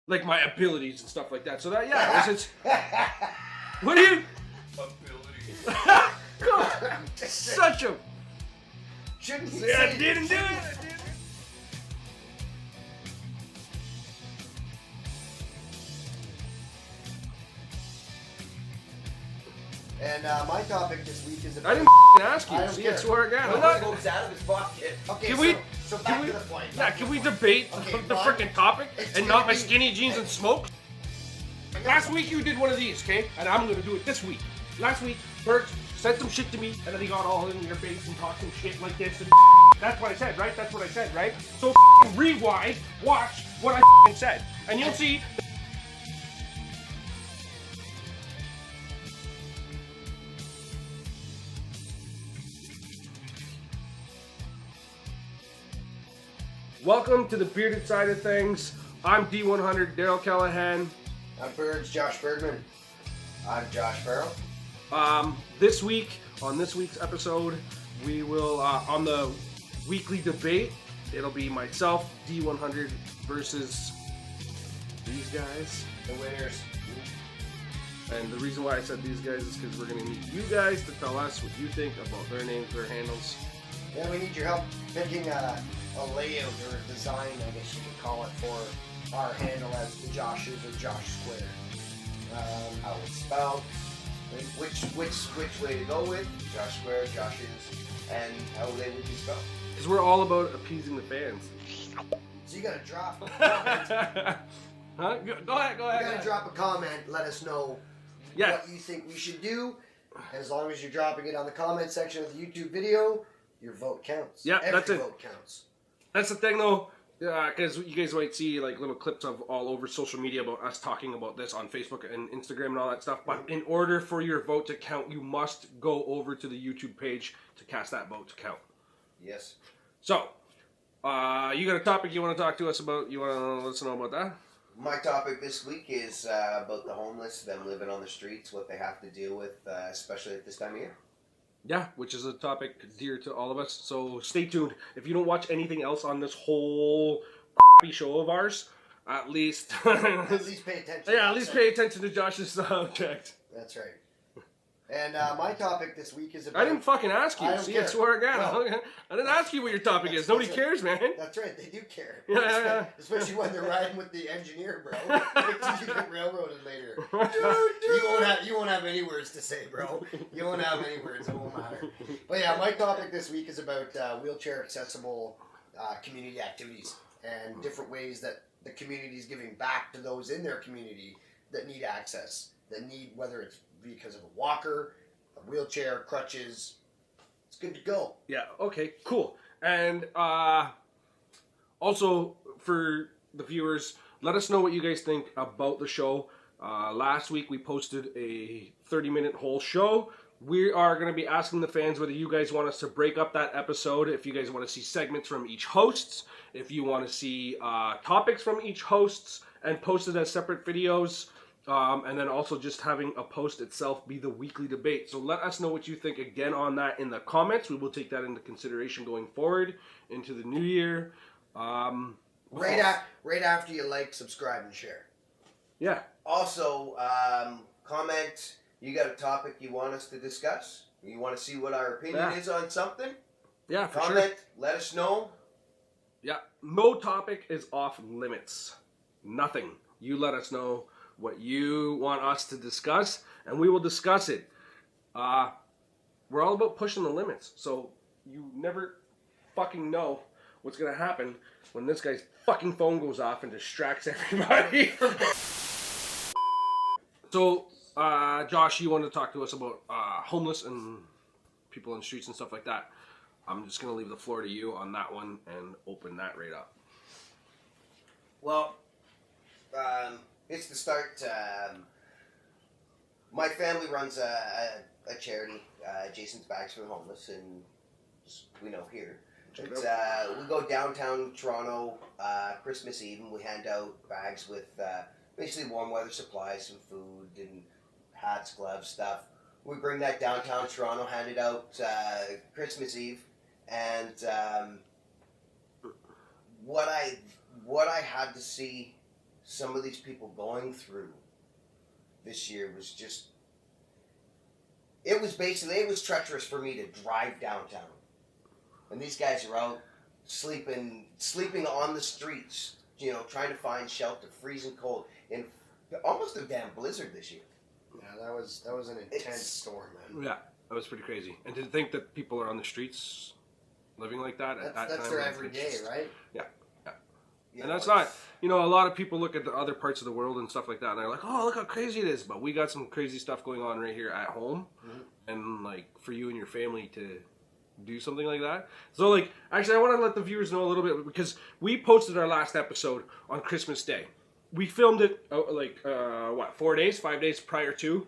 like my abilities and stuff like that. So that, yeah, it's what do you? Abilities. God, such a. Shouldn't you See, I say didn't do it. And my topic this week is about... I didn't ask you. I don't See, care. I swear again. No, I'm not. Goes out of his pocket. Okay, Can we? so back to the point. Yeah, can we debate Okay, the Ron, freaking topic it's and gonna not my be- skinny jeans and smoke? Last week you did one of these, okay? And I'm gonna do it this week. Last week, Bert said some shit to me, and then he got all in your face and talked some shit like this. And that's what I said, right? That's what I said, right? So rewind, watch what I said, and you'll see. Welcome to the bearded side of things. I'm D100 Daryl Callahan. I'm Birds, Josh Bergman. I'm Josh Farrell. This week, on this week's episode, we will, on the weekly debate, it'll be myself, D100, versus these guys. The winners. And the reason why I said these guys is because we're going to need you guys to tell us what you think about their names, their handles. Yeah, we need your help picking a layout or a design, I guess you could call it, for our handle as the Josh's or Josh Square. How it's spelled, which way to go with, Josh Square, Josh's, and how they would be spelled. Because we're all about appeasing the fans. So you gotta drop a comment. Huh? Go ahead. You gotta drop a comment, let us know Yeah. what you think we should do. And as long as you're dropping it on the comment section of the YouTube video, your vote counts. Yeah, Every that's it. vote counts. That's the thing, though, because you guys might see like little clips of all over social media about us talking about this on Facebook and Instagram and all that stuff. But in order for your vote to count, you must go over to the YouTube page to cast that vote to count. Yes. So, you got a topic you want to talk to us about? You want to let us know about that? My topic this week is about the homeless, them living on the streets, what they have to deal with, especially at this time of year. Yeah, which is a topic dear to all of us. So stay tuned. If you don't watch anything else on this whole crappy show of ours, at least At least pay attention. yeah, at least pay attention to Josh's subject. That's right. And my topic this week is about... I didn't fucking ask you. I don't See, care. I swear again. Well, I didn't ask you what your topic is. Nobody that's cares, man. That's right, they do care. Yeah. Especially when they're riding with the engineer, bro. Wait till you get railroaded later. You won't have any words to say, bro. You won't have any words, it won't matter. But yeah, my topic this week is about wheelchair accessible community activities and different ways that the community is giving back to those in their community that need access, that need, whether it's because of a walker, a wheelchair, crutches. It's good to go. Yeah, okay, cool. And also, for the viewers, let us know what you guys think about the show. Last week we posted a 30-minute whole show. We are going to be asking the fans whether you guys want us to break up that episode, if you guys want to see segments from each hosts, if you want to see topics from each hosts, and posted as separate videos. And then also just having a post itself be the weekly debate. So let us know what you think again on that in the comments. We will take that into consideration going forward into the new year. Right after you like, subscribe, and share. Yeah. Also, comment, you got a topic you want us to discuss? You want to see what our opinion is on something? Yeah, for Comment, sure. let us know. Yeah. No topic is off limits. Nothing. You let us know what you want us to discuss, and we will discuss it. We're all about pushing the limits, so you never fucking know what's gonna happen when this guy's fucking phone goes off and distracts everybody. So, Josh, you want to talk to us about homeless and people in the streets and stuff like that. I'm just gonna leave the floor to you on that one and open that right up. Well, it's the start. My family runs a charity, Jayson's Bags for the Homeless, and just, we know here. It's, we go downtown Toronto Christmas Eve, and we hand out bags with basically warm weather supplies, some food, and hats, gloves, stuff. We bring that downtown Toronto, hand it out Christmas Eve, and what I had to see some of these people going through this year was just, it was treacherous for me to drive downtown. And these guys are out sleeping on the streets, you know, trying to find shelter, freezing cold, in almost a damn blizzard this year. Yeah, that was an intense storm, man. Yeah, that was pretty crazy. And to think that people are on the streets living like that at that time. That's their everyday, right? Yeah. You And know, that's not, you know, a lot of people look at the other parts of the world and stuff like that, and they're like, oh, look how crazy it is. But we got some crazy stuff going on right here at home. And, like, for you and your family to do something like that. So, like, actually, I want to let the viewers know a little bit, because we posted our last episode on Christmas Day. We filmed it, 5 days prior to.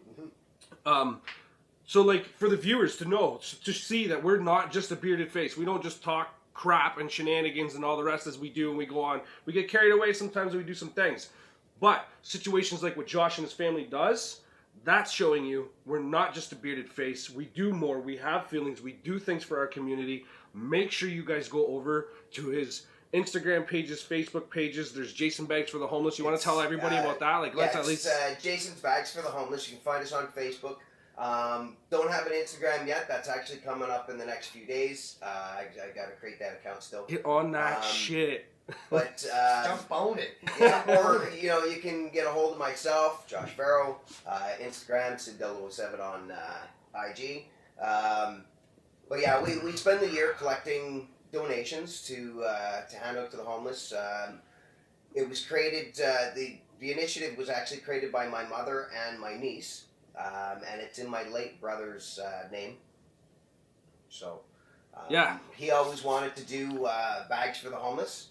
So, like, for the viewers to know, to see that we're not just a bearded face. We don't just talk crap and shenanigans and all the rest as we do, and we go on. We get carried away sometimes, and we do some things. But situations like what Josh and his family does, that's showing you we're not just a bearded face. We do more. We have feelings. We do things for our community. Make sure you guys go over to his Instagram pages, Facebook pages. There's Jayson Bags for the Homeless. You want to tell everybody about that? Like, let's at least. Jayson's Bags for the Homeless. You can find us on Facebook. Don't have an Instagram yet. That's actually coming up in the next few days. I got to create that account still. Get on that shit. But jump on it. Yeah, or you know, you can get a hold of myself, Josh Farrow, Instagram, Sid007 on IG. But yeah, we spend the year collecting donations to hand out to the homeless. It was created. The initiative was actually created by my mother and my niece, and it's in my late brother's name. So yeah, he always wanted to do bags for the homeless.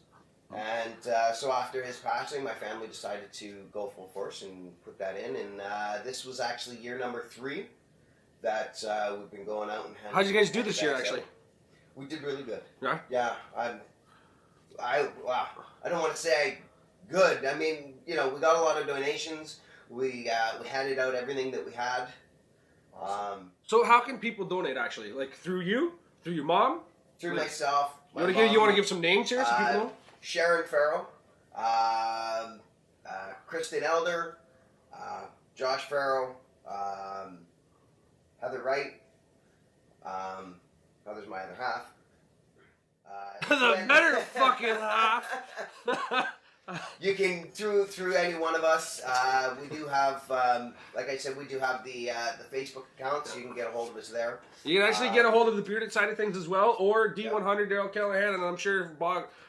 And so after his passing, my family decided to go full force and put that in. And this was actually year number 3 that we've been going out and handing. How'd you guys do this year, actually? We did really good. Yeah? Yeah. I don't want to say good. I mean, you know, we got a lot of donations. We handed out everything that we had. So how can people donate, actually? Like, through you? Through your mom? Through myself. You want to give some names here so people know? Sharon Farrow, Kristen Elder, Josh Farrow, Heather Wright, there's my other half. The better fucking half. You can through any one of us. We do have, like I said, we do have the Facebook account, so you can get a hold of us there. You can actually get a hold of the bearded side of things as well, or D100 Daryl Callahan, and I'm sure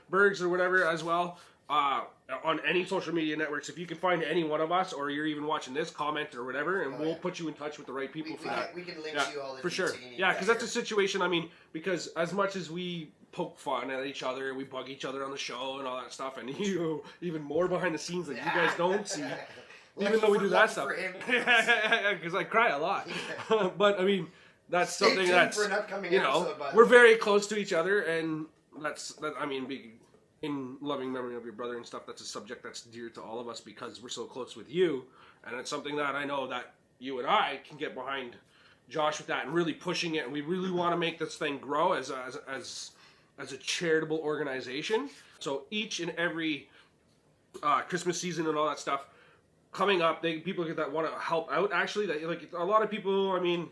Bergs or whatever as well. On any social media networks, if you can find any one of us, or you're even watching this, comment or whatever, and we'll put you in touch with the right people for that. We can link you all the for sure. Yeah, because that's a situation. I mean, because as much as we poke fun at each other and we bug each other on the show and all that stuff, and you even more behind the scenes that you guys don't see, even though we do that stuff. Because I cry a lot. But I mean, that's something that's, for an upcoming you know, episode, we're very close to each other, and I mean, in loving memory of your brother and stuff, that's a subject that's dear to all of us because we're so close with you, and it's something that I know that you and I can get behind Josh with that and really pushing it, and we really want to make this thing grow as a charitable organization. So each and every Christmas season and all that stuff coming up, people that want to help out. Actually, that like a lot of people, I mean,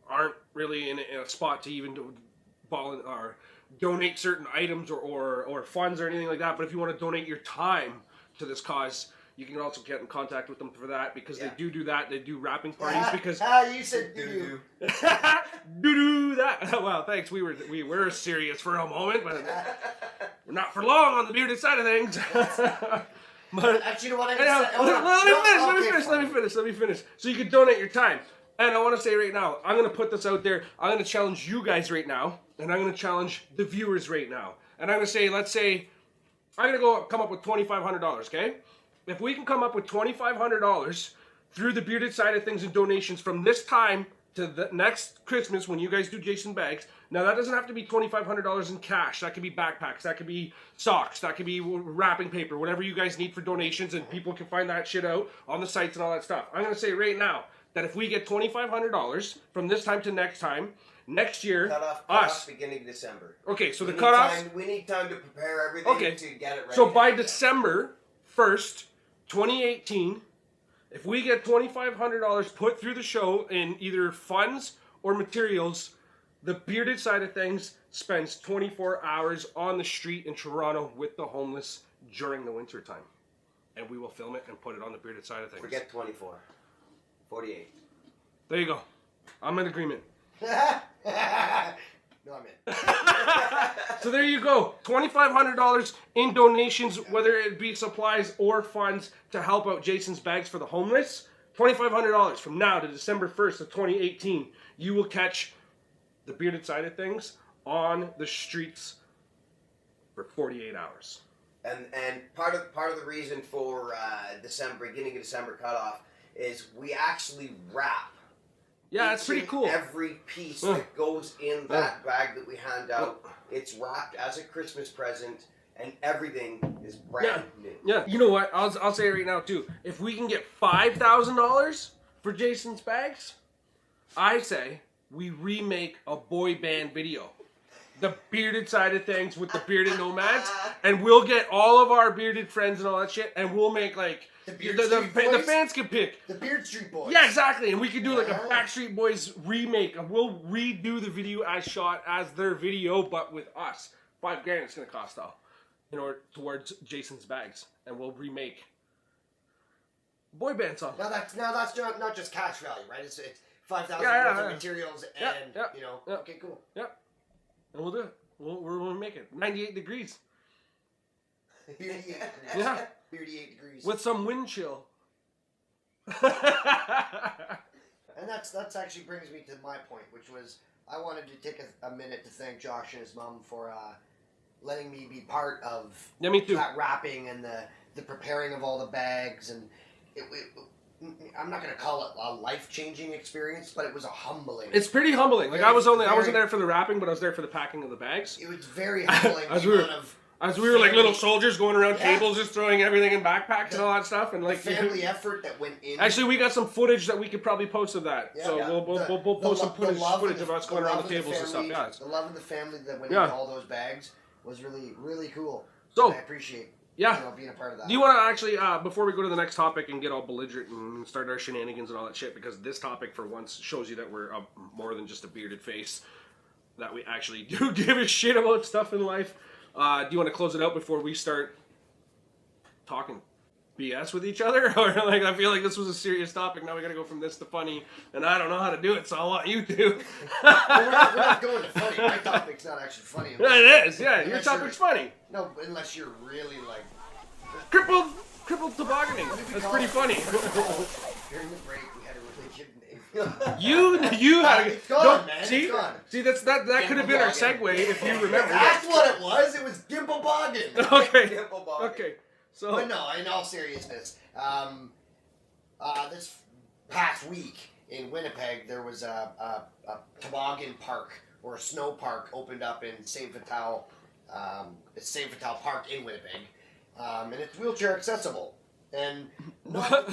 aren't really in a spot to even or donate certain items or funds or anything like that. But if you want to donate your time to this cause, you can also get in contact with them for that, because they do that. They do wrapping parties because you said doo-doo. doo-doo that. Well, thanks. We were serious for a moment, but we're not for long on the bearded side of things. But actually, you know what let me finish. So you can donate your time. And I want to say right now, I'm going to put this out there. I'm going to challenge you guys right now, and I'm going to challenge the viewers right now. And I'm going to say, let's say, I'm going to come up with $2,500, okay? If we can come up with $2,500 through the bearded side of things and donations from this time to the next Christmas when you guys do Jayson Bags. Now, that doesn't have to be $2,500 in cash. That could be backpacks. That could be socks. That could be wrapping paper, whatever you guys need for donations, and people can find that shit out on the sites and all that stuff. I'm going to say right now that if we get $2,500 from this time to next time, next year, cut off beginning of December. Okay, so the cutoff. We need time to prepare everything to get it ready. So by December 1st, 2018. If we get $2,500 put through the show in either funds or materials, the Bearded Side of Things spends 24 hours on the street in Toronto with the homeless during the winter time. And we will film it and put it on the Bearded Side of Things. Forget 24. 48. There you go. I'm in agreement. No, I'm in. So there you go. $2,500 in donations, whether it be supplies or funds, to help out Jayson's Bags for the Homeless. $2,500 from now to December 1st of 2018. You will catch the Bearded Side of Things on the streets for 48 hours. And part of the reason for beginning of December cutoff is we actually wrap. Yeah, it's pretty cool. Every piece that goes in that bag that we hand out, it's wrapped as a Christmas present, and everything is brand new. Yeah, you know what? I'll say it right now too. If we can get $5,000 for Jayson's Bags, I say we remake a boy band video. The Bearded Side of Things with the Bearded Nomads, and we'll get all of our bearded friends and all that shit, and we'll make like the fans can pick. The Beard Street Boys. Yeah, exactly. And we could do like a Backstreet Boys remake, and we'll redo the video as shot as their video, but with us. $5,000 it's gonna cost though, in order towards Jayson's Bags, and we'll remake boy band song. Now that's not just cash value, right? It's $5,000 Yeah, worth of materials and you know. Yeah. Okay, cool. Yeah. And we'll do it. We'll make it. 98 degrees. 38 degrees. Yeah. 38 degrees. With some wind chill. And that's actually brings me to my point, which was I wanted to take a minute to thank Josh and his mom for letting me be part of me too. that wrapping and the preparing of all the bags. And I'm not going to call it a life-changing experience, but it was a humbling. It's pretty humbling. Like I wasn't there for the wrapping, but I was there for the packing of the bags. It was very humbling. As we were like little soldiers going around tables, just throwing everything in backpacks and all that stuff, and like family effort that went in. Actually, we got some footage that we could probably post of that. Yeah, so yeah. we'll post some footage of us going around the tables and stuff. Yeah, the love of the family that went into all those bags was really, really cool. So and I appreciate being a part of that. Do you want to actually, before we go to the next topic and get all belligerent and start our shenanigans and all that shit, because this topic for once shows you that we're more than just a bearded face, that we actually do give a shit about stuff in life. Do you want to close it out before we start talking BS with each other? Or like, I feel like this was a serious topic. Now we got to go from this to funny, and I don't know how to do it, so I'll let you do. Well, we're not going to funny. My topic's not actually funny. Yeah, it is. Yeah, your topic's funny. No, unless you're really like crippled tobogganing. That's pretty funny. During the break, we had a really good name. You had It's gone, man. See, it's gone. See, that could have been our segue if you remember. That's what it was. It was Gimpbogganing. Okay. Okay. So. But no, in all seriousness, this past week in Winnipeg, there was a toboggan park or a snow park opened up in Saint Vital. It's Saint Vital Park in Winnipeg, and it's wheelchair accessible. And what?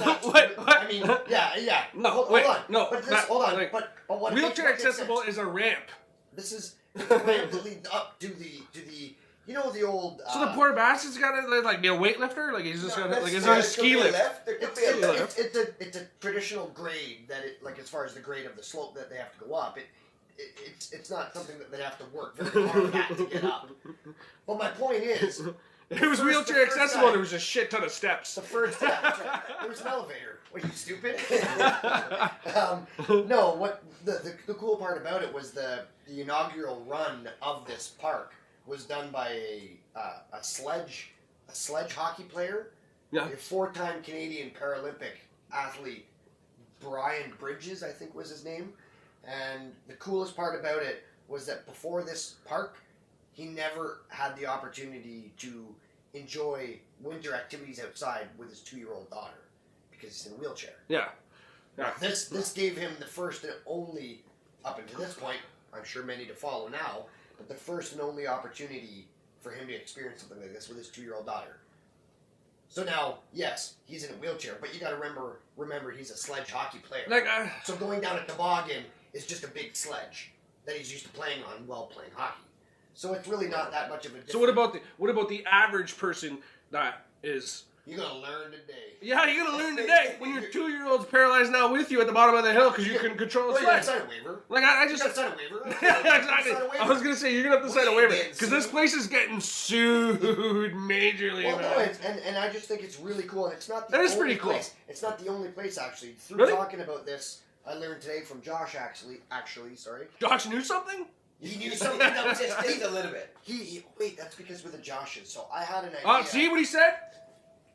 I mean, yeah. No, hold on. No, but this, hold on. Like, but what wheelchair accessible is a ramp. This is the ramp to lead up to the. You know the old. So the poor bastard's got to like be a weightlifter, like he's just got to like it's on a ski lift. It's a traditional grade that it like as far as the grade of the slope that they have to go up. It's not something that they have to work very hard at to get up. But my point is, it was wheelchair accessible. There was a shit ton of steps. The first step, there was an elevator. What are you stupid? No, what the cool part about it was the inaugural run of this park was done by a sledge hockey player, a 4-time Canadian Paralympic athlete, Brian Bridges, I think was his name. And the coolest part about it was that before this park, he never had the opportunity to enjoy winter activities outside with his 2-year-old daughter because he's in a wheelchair. Yeah. This gave him the first and only, up until this point, I'm sure many to follow now, but the first and only opportunity for him to experience something like this with his 2-year-old daughter. So now, yes, he's in a wheelchair, but you got to remember he's a sledge hockey player. So going down a toboggan is just a big sledge that he's used to playing on while playing hockey. So it's really not that much of a difference. So what about the average person that is You're gonna learn today. Yeah, you're gonna learn today when your 2-year-old's paralyzed now with you at the bottom of the hill because you couldn't control his Well, you gotta leg. sign a waiver. Like I You just. gotta sign a waiver. Yeah, exactly. Sign a waiver. I was gonna say you're gonna have to sign a We waiver ain't because this sued. place is getting sued majorly. Well, no, man. and I just think it's really cool, and it's not the That is only pretty cool. place. It's not the only place actually. Through Really? talking about this, I learned today from Josh. Actually, sorry. Josh knew something. He knew something that was Just a little bit. Wait, that's because we're the Joshes. So I had an idea. See what he said?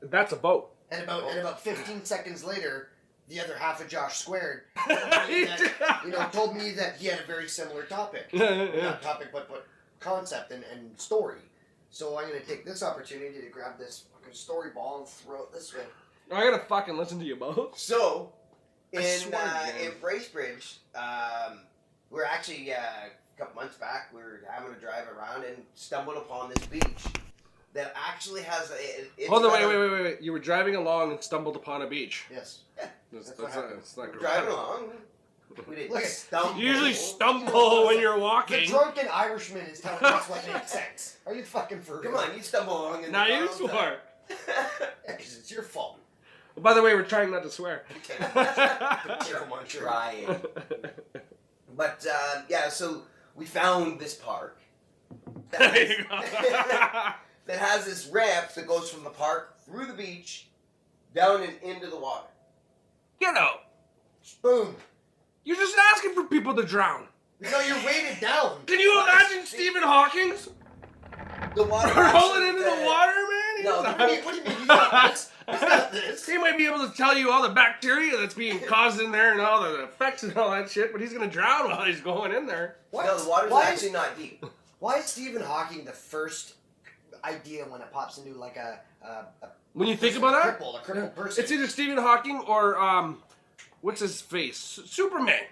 That's a boat. And about 15 seconds later, the other half of Josh squared. Told me that he had a very similar topic. Yeah. Not topic, but concept and story. So I'm gonna take this opportunity to grab this fucking story ball and throw it this way. I gotta fucking listen to you both. So, I swear to you. in Bracebridge, we're actually a couple months back. We were having to drive around and stumbled upon this beach that actually has a. Hold on, wait. You were driving along and stumbled upon a beach. Yes. That's what happened. it's not good. Driving along. We didn't Look at- stumble. You usually stumble when you're The walking. drunken Irishman is telling us what makes sense. Are you fucking for real? Come on, you stumble along. Now you the swear. Yeah, 'cause it's your fault. By the way, we're trying not to swear. Come on, sure. Trying. But yeah, so we found this park that There you go. that has this ramp that goes from the park through the beach down and into the water. Get out. Boom. You're just asking for people to drown. No, you're weighted down. Can you imagine Stephen Hawking's The water rolling into the water, man? No, He's What do you mean? You got this? You got this? He might be able to tell you all the bacteria that's being caused in there and all the effects and all that shit, but he's gonna drown while he's going in there. What? No, the water's Why actually not deep. Why is Stephen Hawking the first idea when it pops into like a When you think about that, a crippled person? it's either Stephen Hawking or what's his face? Superman.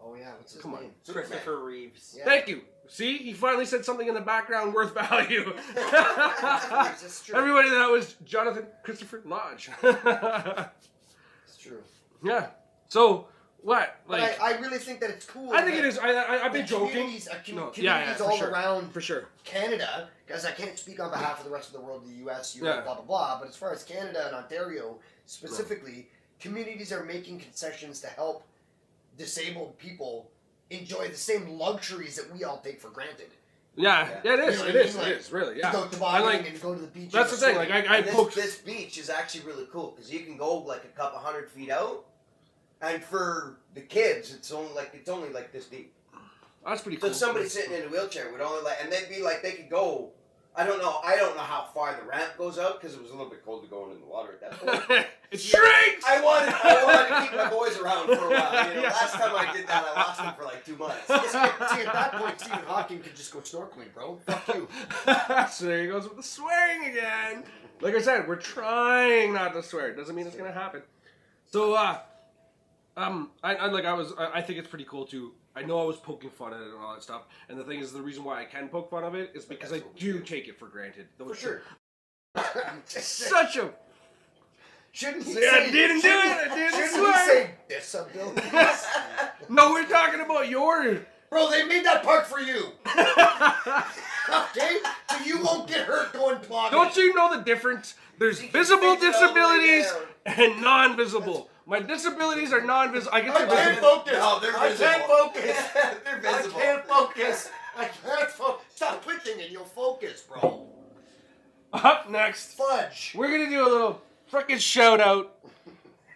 Oh yeah, what's his Come on. name? Christopher Reeves. Yeah. Thank you. See, he finally said something in the background worth value. That's true. Everybody, that was Jonathan Christopher Lodge. It's true. Yeah. So what? But Like, I really think that it's cool. I think that it is. I've been the joking. Communities, No, communities for all sure. around For sure. Canada, because I can't speak on behalf of the rest of the world, the U.S., Europe, Yeah. blah blah blah. But as far as Canada and Ontario specifically, communities are making concessions to help disabled people enjoy the same luxuries that we all take for granted. Yeah, Yeah. it is. You know It what I is. mean? It Like, is. Really. To Yeah. go I tobogganing like. and go to the beach. That's the and thing. swim. Like I And poked. this beach is actually really cool because you can go like a couple 100 feet out, and for the kids, it's only like this deep. That's pretty So cool. somebody sitting in a wheelchair would only and they'd be like they could go. I don't know how far the ramp goes out because it was a little bit cold to go in the water at that point. It shrinks. I wanted to keep my boys around for a while. You know, Yeah. last time I did that, I lost them for like 2 months. See, at that point, Stephen Hawking could just go snorkeling, bro. Fuck you. So there he goes with the swearing again. Like I said, we're trying not to swear. It doesn't mean it's gonna happen. So I think it's pretty cool too. I know I was poking fun at it and all that stuff, and the thing is, the reason why I can poke fun of it is because I do take it for granted. For sure. Such a. Shouldn't he See, I didn't do it. I didn't Shouldn't he swear. say disabilities? No, we're talking about yours. Bro, they made that park for you. Okay? So you won't get hurt going plogging. Don't you know the difference? There's You can visible fix it all the way disabilities down. and non-visible. My disabilities are non-visible. I get I the can't visible. focus. No, they're I visible. can't focus. They're I visible. can't focus. I can't focus. Stop twitching and you'll focus, bro. Up next, Fudge. we're gonna do a little frickin' shout out.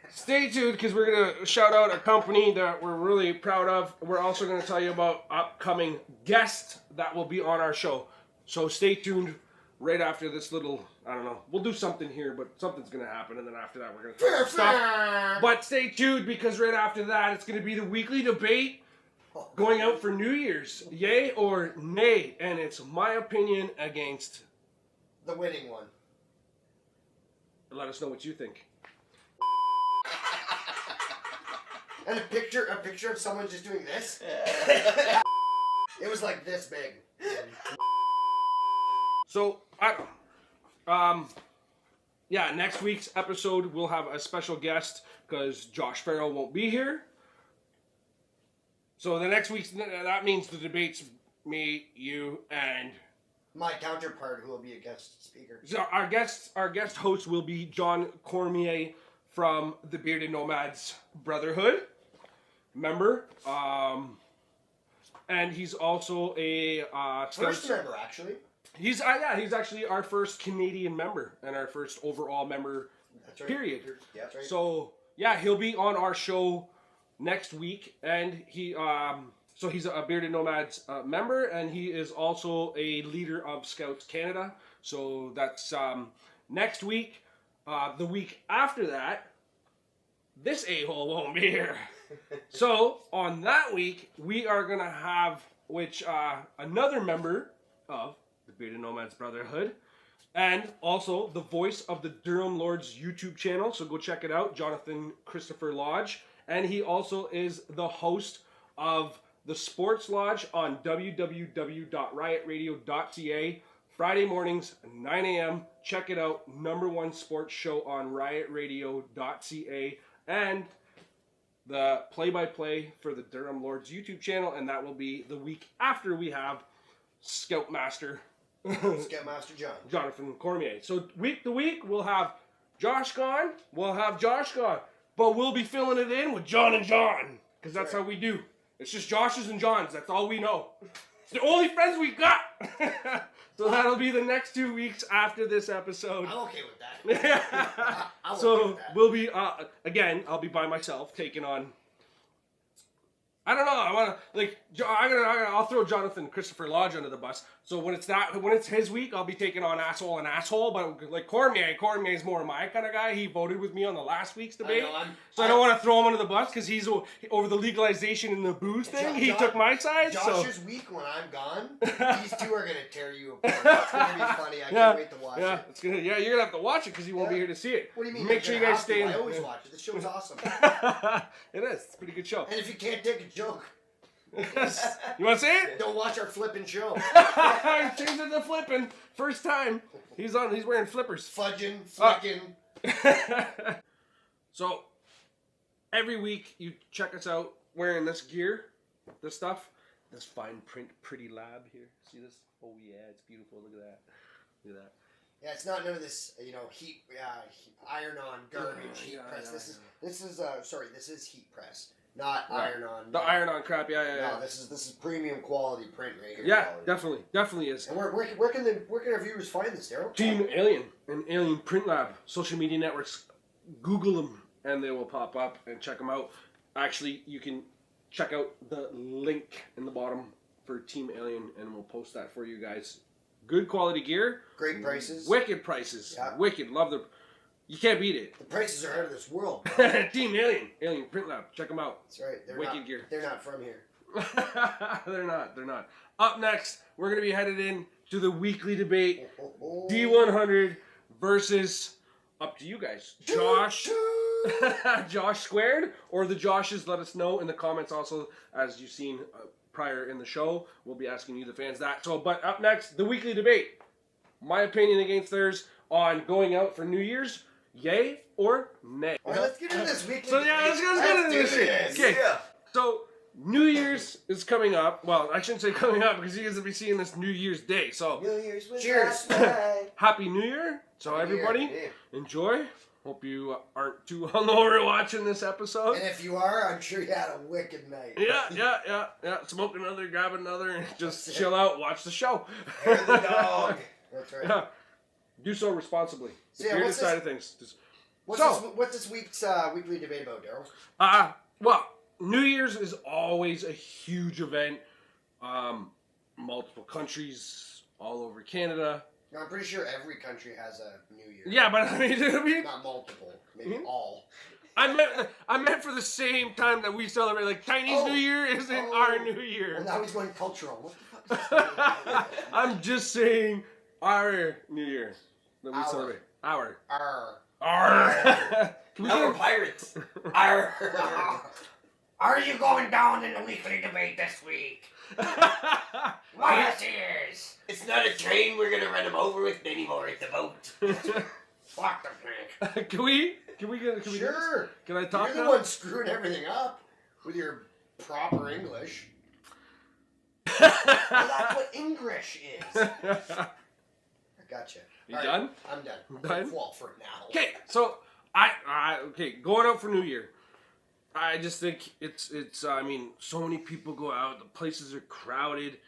Stay tuned because we're gonna shout out a company that we're really proud of. We're also gonna tell you about upcoming guests that will be on our show. So stay tuned right after this little, I don't know, we'll do something here, but something's gonna happen, and then after that we're gonna talk about stuff. But stay tuned because right after that it's gonna be the weekly debate going out for New Year's. Yay or nay? And it's my opinion against. The winning one. Let us know what you think. And a picture of someone just doing this. It was like this big. So, yeah, next week's episode we'll have a special guest because Josh Farrell won't be here. So the next week's, that means the debate's me, you, and My counterpart, who will be a guest speaker. So our guest host will be John Cormier from the Bearded Nomads Brotherhood member. And he's also a First member, actually. He's actually our first Canadian member and our first overall member. That's right. Period. Yeah, that's right. So yeah, he'll be on our show next week, and he's a Bearded Nomads member, and he is also a leader of Scouts Canada. So that's next week. The week after that, this a-hole won't be here. So on that week, we are gonna have another member of the Bearded Nomads Brotherhood, and also the voice of the Durham Lords YouTube channel. So go check it out, Jonathan Christopher Lodge, and he also is the host of the Sports Lodge on www.riotradio.ca. Friday mornings, 9 a.m. Check it out. #1 sports show on riotradio.ca. And the play-by-play for the Durham Lords YouTube channel. And that will be the week after we have Scoutmaster John. Jonathan Cormier. So week to week, we'll have Josh gone. But we'll be filling it in with John and John. Because that's how we do. It's just Josh's and John's. That's all we know. It's the only friends we got. So that'll be the next 2 weeks after this episode. I'm okay with that. So we'll be, again, I'll be by myself taking on, I don't know, I'll throw Jonathan Christopher Lodge under the bus. So when it's his week, I'll be taking on asshole and asshole. But like Cormier's more my kind of guy. He voted with me on the last week's debate. I don't want to throw him under the bus because he's over the legalization and the booze thing. He took my side. Josh's week when I'm gone, these two are gonna tear you apart. It's gonna be funny. I can't wait to watch it. You're gonna have to watch it because you won't be here to see it. What do you mean? Make sure you guys stay in. I always watch it. The show's awesome. It is. It's a pretty good show. And if you can't take a joke, you want to see it? don't watch our flipping show. Changed it to flipping. First time. He's wearing flippers. Fudging, flicking. So, every week you check us out wearing this gear, this stuff, this fine print, pretty lab here. See this? Oh yeah, it's beautiful. Look at that. Look at that. Yeah, it's not none of this, heat, iron-on garbage heat press. This is heat press. Not iron-on. The iron-on crap, yeah. No, this is premium quality print right here. Yeah, definitely is. And where can our viewers find this, Daryl? Team Alien and Alien Print Lab, social media networks. Google them and they will pop up, and check them out. Actually, you can check out the link in the bottom for Team Alien, and we'll post that for you guys. Good quality gear. Great prices. Wicked prices. Yeah. Wicked. Love the. You can't beat it. The prices are out of this world. Team Alien Print Lab. Check them out. That's right. Wicked gear. They're not from here. They're not. Up next, we're going to be headed in to the weekly debate. D100 versus, up to you guys, Josh. Josh squared, or the Joshes. Let us know in the comments also, as you've seen prior in the show. We'll be asking you, the fans, that. So, but up next, the weekly debate. My opinion against theirs on going out for New Year's. Yay or nay? All right, let's get into this weekly. So yeah, let's get into this shit. Okay. Yeah. So New Year's is coming up. Well, I shouldn't say coming up because you guys will be seeing this New Year's Day. So New Year's was cheers. Happy New Year. So everybody, enjoy. Hope you aren't too hungover watching this episode. And if you are, I'm sure you had a wicked night. Yeah. Smoke another, grab another, and just chill out, watch the show. Hair the dog. That's right. Yeah. Do so responsibly. The bearded side of things. What's this week's weekly debate about, Daryl? Well, New Year's is always a huge event. Multiple countries all over Canada. I'm pretty sure every country has a New Year. Yeah, but I mean not multiple, maybe all. I meant for the same time that we celebrate, like Chinese New Year isn't our New Year. Well, now he's going cultural. What the fuck is this? I'm just saying our New Year that we celebrate. Our. We're pirates. Are you going down in the weekly debate this week? Yes. It's not a train we're gonna run them over with anymore. It's a boat. Fuck the plank. Can we Sure. Can I talk You're the now? one screwing everything up with your proper English. Well, that's what English is. I gotcha. You All done? I'm done. Done? Well, for now. Okay, so okay, going out for New Year. I just think it's I mean, so many people go out. The places are crowded.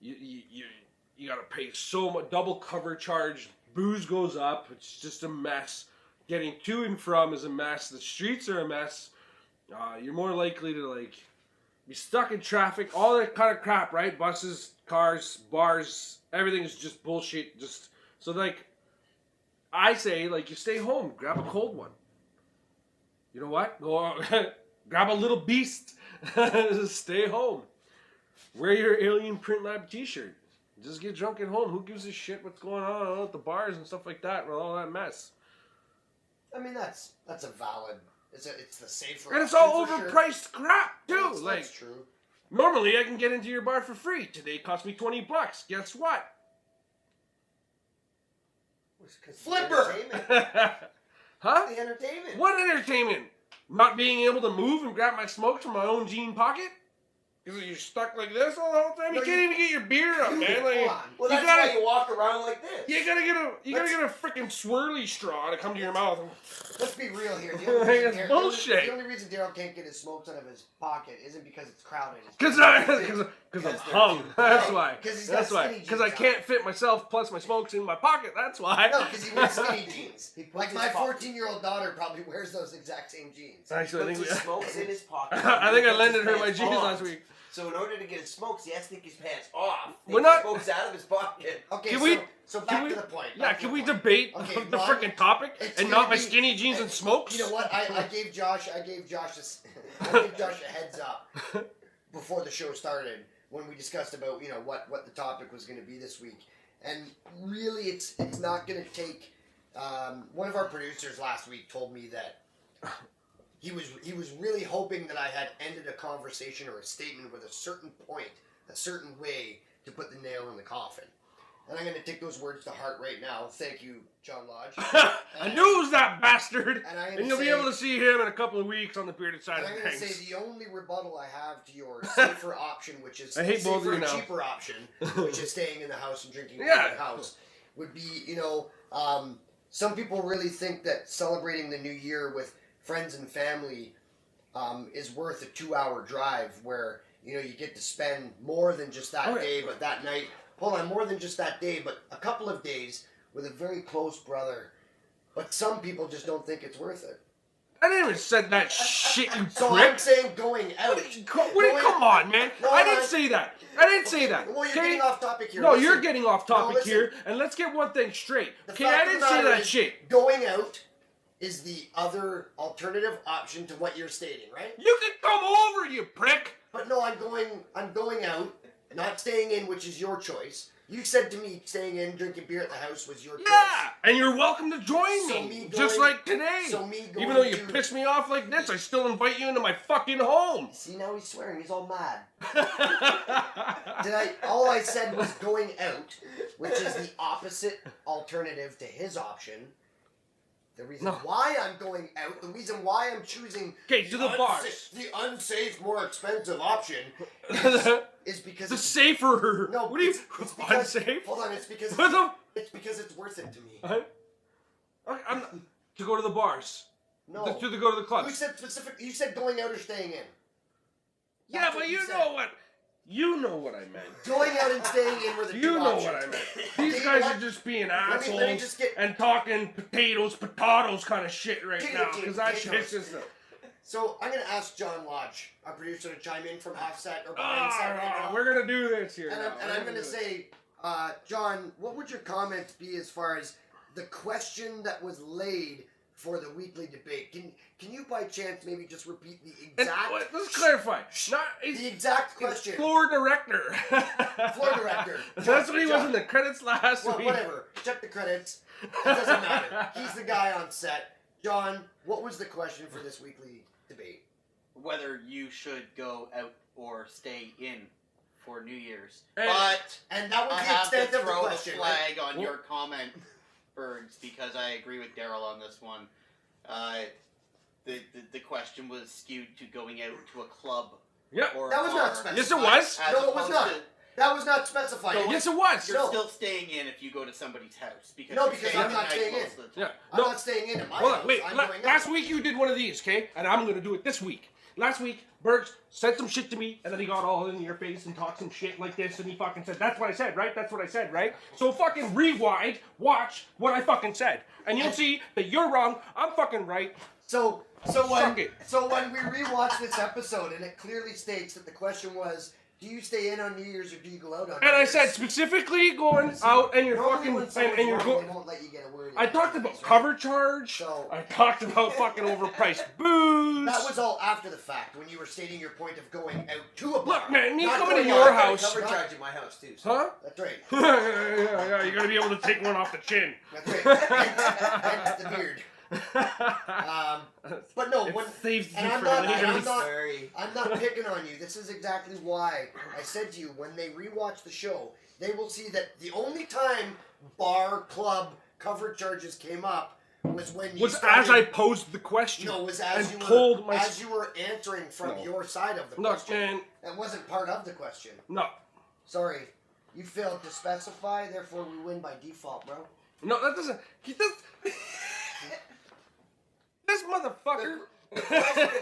You gotta pay so much, double cover charge. Booze goes up. It's just a mess. Getting to and from is a mess. The streets are a mess. You're more likely to like be stuck in traffic. All that kind of crap, right? Buses, cars, bars, everything is just bullshit. Just so like, I say like you stay home, grab a cold one. You know what? Go out, grab a little beast. Stay home. Wear your Alien Print Lab t-shirt. Just get drunk at home. Who gives a shit what's going on at the bars and stuff like that and all that mess? I mean, that's a valid. It's the safer. And it's all option for overpriced sure. crap too. That's true. Normally I can get into your bar for free. Today it cost me $20. Guess what? Flipper! Huh? The entertainment. What entertainment? Not being able to move and grab my smokes from my own jean pocket? Because you're stuck like this all the whole time? You can't even get your beer up, man. Like, Hold on. Well, that's why you walk around like this. You gotta get a freaking swirly straw to come to your mouth. Let's be real here. The It's bullshit. The only reason Daryl can't get his smokes out of his pocket isn't because it's crowded. Because I'm hung. That's why. That's why. Because I can't fit myself plus my smokes in my pocket. That's why. No, because he wears skinny jeans. Like my 14-year-old daughter probably wears those exact same jeans. Actually, I Puts think his smokes in his pocket. I think I Puts lended his her my pants jeans on. last week. So in order to get his smokes, he has to take his pants off. We're Take not- his smokes out of his pocket. Okay, Can so back to the point. Yeah, can we debate Okay, the Ron, freaking topic it's and gonna not my be- skinny jeans and smokes? You know what? I gave Josh a heads up before the show started when we discussed about what the topic was going to be this week, and really it's not going to take. One of our producers last week told me that he was really hoping that I had ended a conversation or a statement with a certain point, a certain way to put the nail in the coffin. And I'm going to take those words to heart right now. Thank you, John Lodge. I knew it was that bastard. And You'll be able to see him in a couple of weeks on the Bearded Side And of I'm going to Things. say the only rebuttal I have to your safer option, which is I hate both of safer you and now. cheaper option, which is staying in the house and drinking Yeah. in the house, would be, some people really think that celebrating the new year with friends and family is worth a 2-hour drive where, you get to spend more than just that day, but that night. Hold on, more than just that day, but a couple of days with a very close brother. But some people just don't think it's worth it. I didn't even said that shit, you So prick. I'm saying going out. Come on, man. No, I didn't no. say that. I didn't say that. Well, you're okay? getting off topic here. No, Listen. you're getting off topic listen. here, and let's get one thing straight. The Okay, fact I of the didn't say matter that is, shit. Going out is the other alternative option to what you're stating, right? You can come over, you prick. But no, I'm going out, not staying in, which is your choice. You said to me staying in, drinking beer at the house was your choice. Yeah, and you're welcome to join So me, me just going- like today. so me going Even though you to- piss me off like this, I still invite you into my fucking home. See, now he's swearing. He's all mad. All I said was going out, which is the opposite alternative to his option. The reason why I'm going out, the reason why I'm choosing Okay, to the bars. the unsafe, more expensive option is because The it's safer. No, what do you? it's because, Unsafe? Hold on, it's because What the? it's because it's worth it to me. I'm to go to the bars. No, To go to the you clubs. said specific. You said going out or staying in. Yeah, That's but what you said. know what? You know what I meant. Going out and staying in were the You two know options. what I meant. Okay, These you guys know are what? just being Let me assholes just get- and talking potatoes kind of shit right Potato, now. Because that potatoes. shit's just. So I'm gonna ask John Lodge, our producer, to chime in from offset or behind set right now. We're gonna do this here. And now. I'm gonna say, John, what would your comments be as far as the question that was laid for the weekly debate? Can you by chance maybe just repeat the exact Let's clarify. the exact question? Floor director. Floor director. That's what he was John. in the credits last Well, week. whatever. Check the credits. It doesn't matter. He's the guy on set. John, what was the question for this weekly debate? Whether you should go out or stay in for New Year's. And- And that was I the have extent to of the throw the question. right? flag on your comment, Bergs, because I agree with Daryl on this one. The question was skewed to going out to a club Yep. or That a was bar. not specified. Yes, it was. As No, it was opposed not. to- That was not specified. So Yes, it was. You're No. still staying in if you go to somebody's house. Because No, you're because staying I'm not the night staying in. most of the Yeah. time. I'm No. not staying in my Hold house. on, wait. I'm going Last out. week you did one of these, okay? And I'm gonna do it this week. Last week, Bergs said some shit to me, and then he got all in your face and talked some shit like this, and he fucking said, "That's what I said, right? That's what I said, right?" So fucking rewind, watch what I fucking said, and you'll see that you're wrong. I'm fucking right. So Suck when it. we rewatch this episode, and it clearly states that the question was, do you stay in on New Year's or do you go out on New And I Year's? said specifically going out, and you're Normally fucking when someone's and you're wrong, going. they won't let you get a word in. I talked about Right? cover charge. So- I talked about fucking overpriced booze. That was all after the fact when you were stating your point of going out to a bar. Look, man, me Not coming to going your out. house. Cover charge at my house too. So. Huh? That's right. yeah, you gotta be able to take one off the chin. That's right. Hence the beard. But no, It when, saves and you I'm for not, later. I'm not, Sorry. I'm not picking on you. This is exactly why I said to you, when they rewatch the show, they will see that the only time bar, club, cover charges came up was when you Was started, as I posed the question. No, was as and you told were my as you were answering from No. your side of the Look, question. man. That wasn't part of the question. No, Sorry. You failed to specify, therefore we win by default, bro. no, that doesn't. He does. This motherfucker The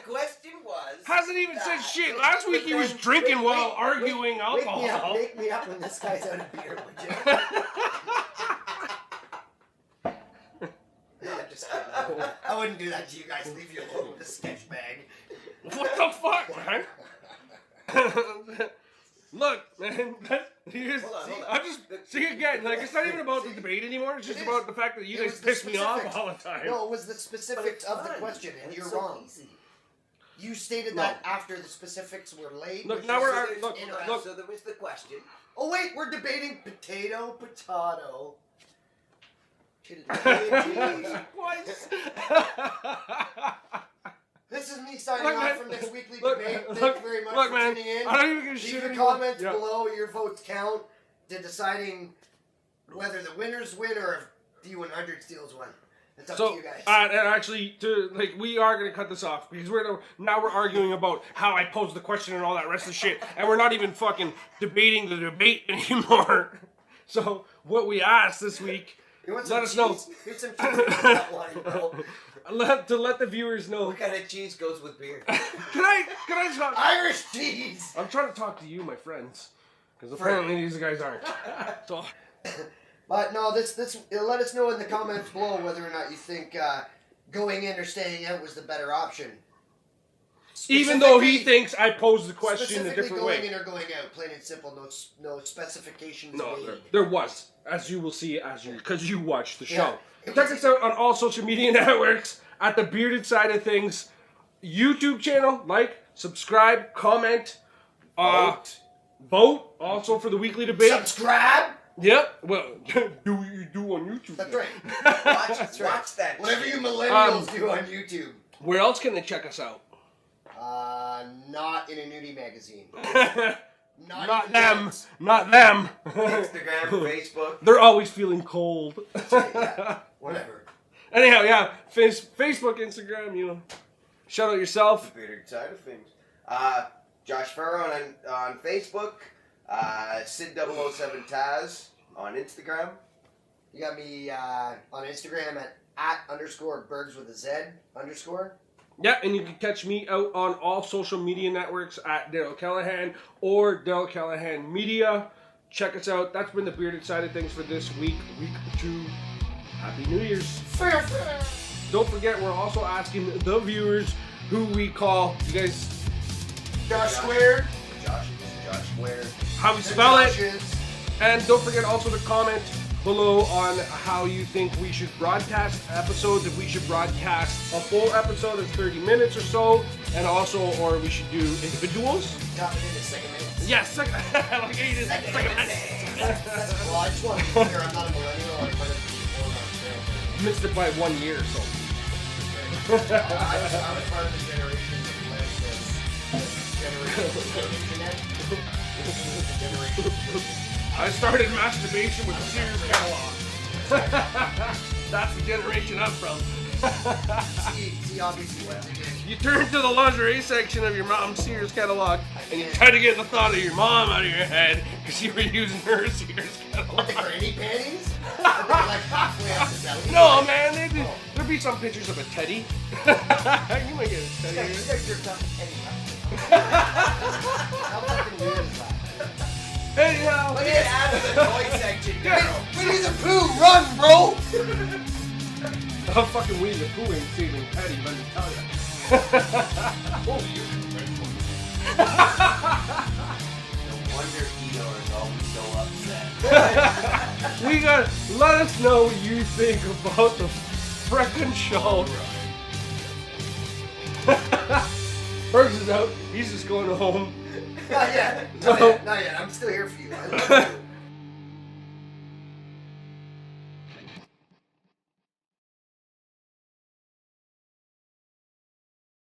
question was. hasn't even said that. shit. Last week he was drinking while arguing alcohol. Wake me up when this guy's out of beer, would you? No, I'm just kidding. I wouldn't do that to you guys. Leave you alone with a sketch bag. What the fuck, man? Look, man. Here's, Hold on. I'm just see again. Like it's not even about the debate anymore. It's just It is. about the fact that you It guys was the piss me off specifics. all the time. No, it was the specifics of the question, and you're wrong. You stated No. that after the specifics were laid. Look, which now is- we're- there's- look, you know, look. So there was the question. Oh wait, we're debating potato. Twice. This is me signing Look, off man. from this weekly Look, debate. man. Thank you very much Look, for man. tuning in. I don't even give a Leave shit your anymore. comments Yeah. below. Your votes count to deciding whether the winners win or if D100 steals one. It's up So, to you guys. and actually, we are gonna cut this off because now we're arguing about how I posed the question and all that rest of the shit, and we're not even fucking debating the debate anymore. So, what we asked this week, You want let some us know. cheese? Here's some cheese with that wine, bro. to let the viewers know. What kind of cheese goes with beer? Can I talk? Irish cheese. I'm trying to talk to you, my friends, because apparently these guys aren't. So, But no, this let us know in the comments below whether or not you think going in or staying out was the better option. even though he Specifically- thinks I posed the question in a specifically different going way. in or going out, plain and simple. No specifications No, made. there was, as you will see, because you watched the show. Yeah. Check us out on all social media networks at the Bearded Side of Things YouTube channel. Like, subscribe, comment, vote also for the weekly debate. Subscribe. Yep. Well, do what you do on YouTube. That's then. right. Watch that. Whatever shit. you millennials do on YouTube. Where else can they check us out? Not in a nudie magazine. Not even them. yet. Not them. Instagram, Facebook. They're always feeling cold. Yeah, whatever. Anyhow, yeah. Facebook, Instagram, shout out yourself. The bearded side of things. Josh Farrow on Facebook. Sid007 Taz on Instagram. You got me on Instagram at _Bergs with a Z _. Yeah, and you can catch me out on all social media networks at Daryl Callahan or Daryl Callahan Media. Check us out. That's been the Bearded Side of Things for this week 2. Happy New Year's. Don't forget, we're also asking the viewers who we call, you guys, Josh Squared. Josh Square. how we spell it. Joshes. And don't forget also to comment below on how you think we should broadcast episodes, if we should broadcast a full episode of 30 minutes or so, and also, or we should do individuals. Drop it into second minutes. Yes, like it is. Second minutes. Well, I just want to be clear, I'm not a millennial. I might have been born on Missed it by 1 year, so. I was part of the generation that led this generation of the internet. Generation. I started masturbation with the Sears catalog. That's the generation I'm from. See, obviously, once again. You turn to the lingerie section of your mom's Sears catalog and you try to get the thought of your mom out of your head because you were using her Sears catalog. What, the granny panties? Are they like halfway up the belly? No, man, there'd be some pictures of a teddy. You might get a You teddy. guys jerked off to Teddy How fucking weird is that? Anyhow, Let me get out of the toy section, girl. Winnie the Pooh, run, bro! I'm fucking Winnie the Pooh ain't saving Teddy, let me tell you. Oh, you're No wonder Eeyore is always so upset. Let us know what you think about the frickin' show. Perks is out. He's just going home. Not yet. No. Not yet. I'm still here for you. I love you.